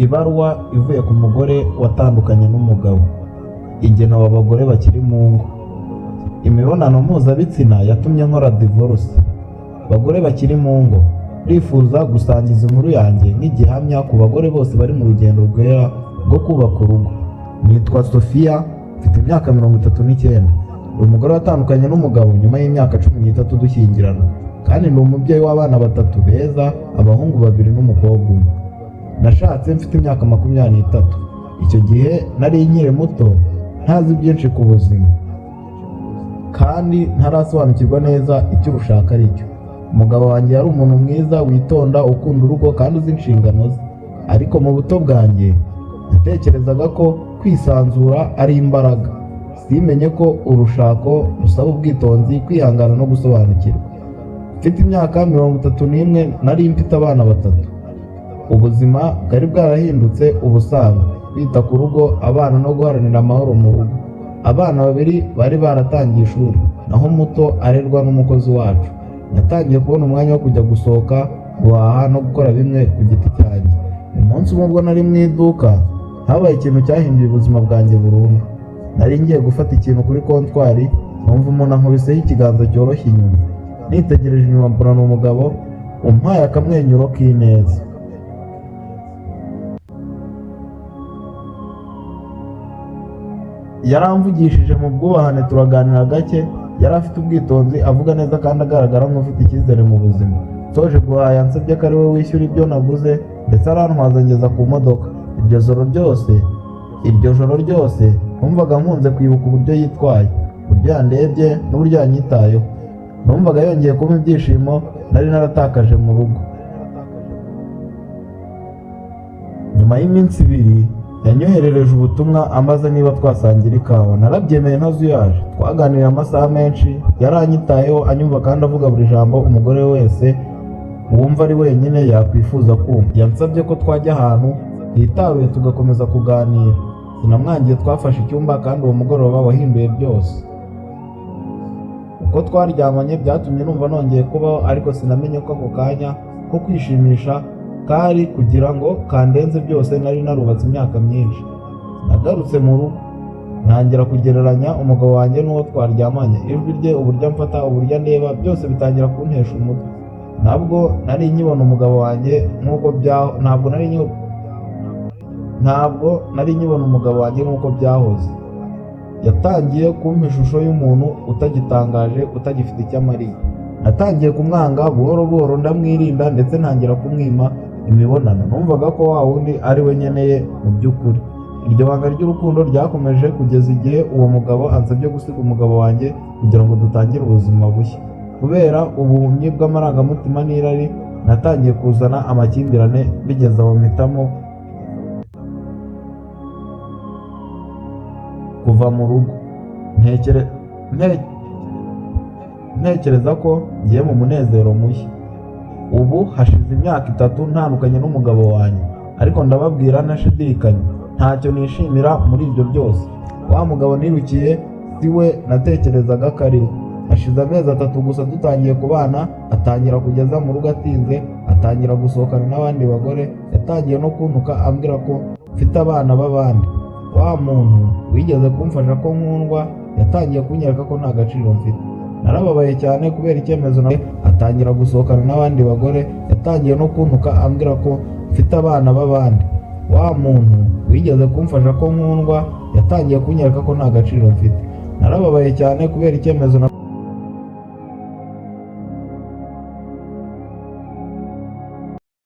Ibaruwa ivuye ku mugore watandukanye n'umugabo, igenewe abagore bakiri mu ngo. Imibonano mpuzabitsina yatumye nkora divorce. Bagore bakiri mu ngo, ndifuza gusangiza inkuru yanjye nk'igihamya ku bagore bose bari mu rugendo rwera rwo kubaka urugo. Nitwa Sofia, mfite imyaka 39. Ndi umugore watandukanye n'umugabo nyuma y'imyaka 13 dushyingirana, kandi ndi umubyeyi w'abana 3 beza, abahungu 2 n'umukobwa umwe. Nashatse mfite imyaka 23. Icyo gihe nari nkiri muto, ntazi byinshi ku buzima, kandi ntarasobanukirwa neza icyo urushaka ari cyo. Umugabo wanjye yari umuntu mwiza, witonda, ukunda urugo kandi uzi inshingano ze. Ariko mu buto bwanjye natekerezaga ko kwisanzura ari imbaraga. Simenye ko urushako rusaba ubwitonzi, kwihangana no gusobanukirwa. Mfite imyaka 31, nari mfite abana 3. Ubuzima bwari bwarahindutse ubusanzwe, kwita ku rugo, abana no guharanira amahoro mu rugo. Abana 2 bari baratangiye ishuri, naho muto arerwa n'umukozi wacu. Natangiye kubona umwanya wo kujya gusohoka, guhaha no gukora bimwe ku giti cyanjye. Umunsi umwe ubwo nari mu iduka, habaye ikintu cyahinduye ubuzima bwanjye burundu. Nari ngiye gufata ikintu kuri kontwari, numva umuntu ankubiseho ikiganza cyoroshye inyuma. Nitegereje inyuma mbona ni umugabo umpaye akamwenyuro k'ineza. Yaramvugishije mu bwubahane, turaganira gake. Yari afite ubwitonzi, avuga neza kandi agaragara nk'ufite icyizere mu buzima. Toje guhaha yansabye ko ari we wishyura ibyo naguze, ndetse arantwaza ngeza ku modoka. Iryo joro ryose numvaga nkunze kwibuka uburyo yitwaye, uburyo yandebye n'uburyo yanyitayeho. Numvaga yongeye kumpa ibyishimo nari naratakaje mu rugo. Nyuma y'iminsi 2 yanyoherereje ubutumwa ambaza niba twasangira ikawa. Narabyemeye ntazuyaje. Twaganiriye amasaha menshi, yaranyitayeho, anyumva kandi avuga buri jambo umugore wese wumva ari wenyine yakwifuza kumva. Yansabye ko twajya ahantu hitaruye tugakomeza kuganira. Sinamwangiye, twafashe icyumba kandi uwo mugoroba wahinduye byose. Uko twaryamanye byatumye numva nongeye kubaho, ariko sinamenye ko ako kanya ko kwishimisha kari kugira ngo kandenze byose nari narubatse imyaka myinshi. Nagarutse mu rugo, ntangira kugereranya umugabo wanjye n'uwo twaryamanye. Ijwi rye, uburyo amfata, uburyo ndeba, byose bitangira kuntesha umutwe. Ntabwo nari nkibona umugabo wanjye nk'uko byahoze. Yatangiye kumpa ishusho y'umuntu utagitangaje, utagifite icyo amariye. Natangiye kumwanga buhoro buhoro, ndamwirinda ndetse ntangira kumwima imibonano. Numvaga ko wa wundi ari we nkeneye mu by'ukuri. Iryo banga ry'urukundo ryakomeje kugeza igihe uwo mugabo ansabye gusiga umugabo wanjye kugira ngo dutangire ubuzima bushya. Kubera ubuhumyi bw'amarangamutima n'irari, natangiye kuzana amakimbirane, bigeze aho mpitamo kuva mu rugo. Ntekereza ko ngiye mu munezero mushya. Ubu hashize imyaka 3 ntandukanye n'umugabo wanjye, ariko ndababwira ntashidikanya, ntacyo nishimira muri ibyo byose. Wa mugabo nirukiye si we natekerezaga ko ari we. Hashize amezi 3 gusa dutangiye kubana, atangira kugeza mu rugo atinze, atangira gusohokana n'abandi bagore, yatangiye no kuntuka ambwira ko mfite abana b'abandi. Wa muntu wigeze kumfasha ko nkundwa yatangiye kunyereka ko nta gaciro mfite. Narababaye cyane kubera icyemezo nawe. Atangira gusohokana n'abandi bagore, yatangiye no kuntuka ambwira ko mfite abana b'abandi. Wa muntu wigeze kumfasha ko nkundwa yatangiye kunyereka ko nta gaciro mfite. Narababaye cyane kubera icyemezo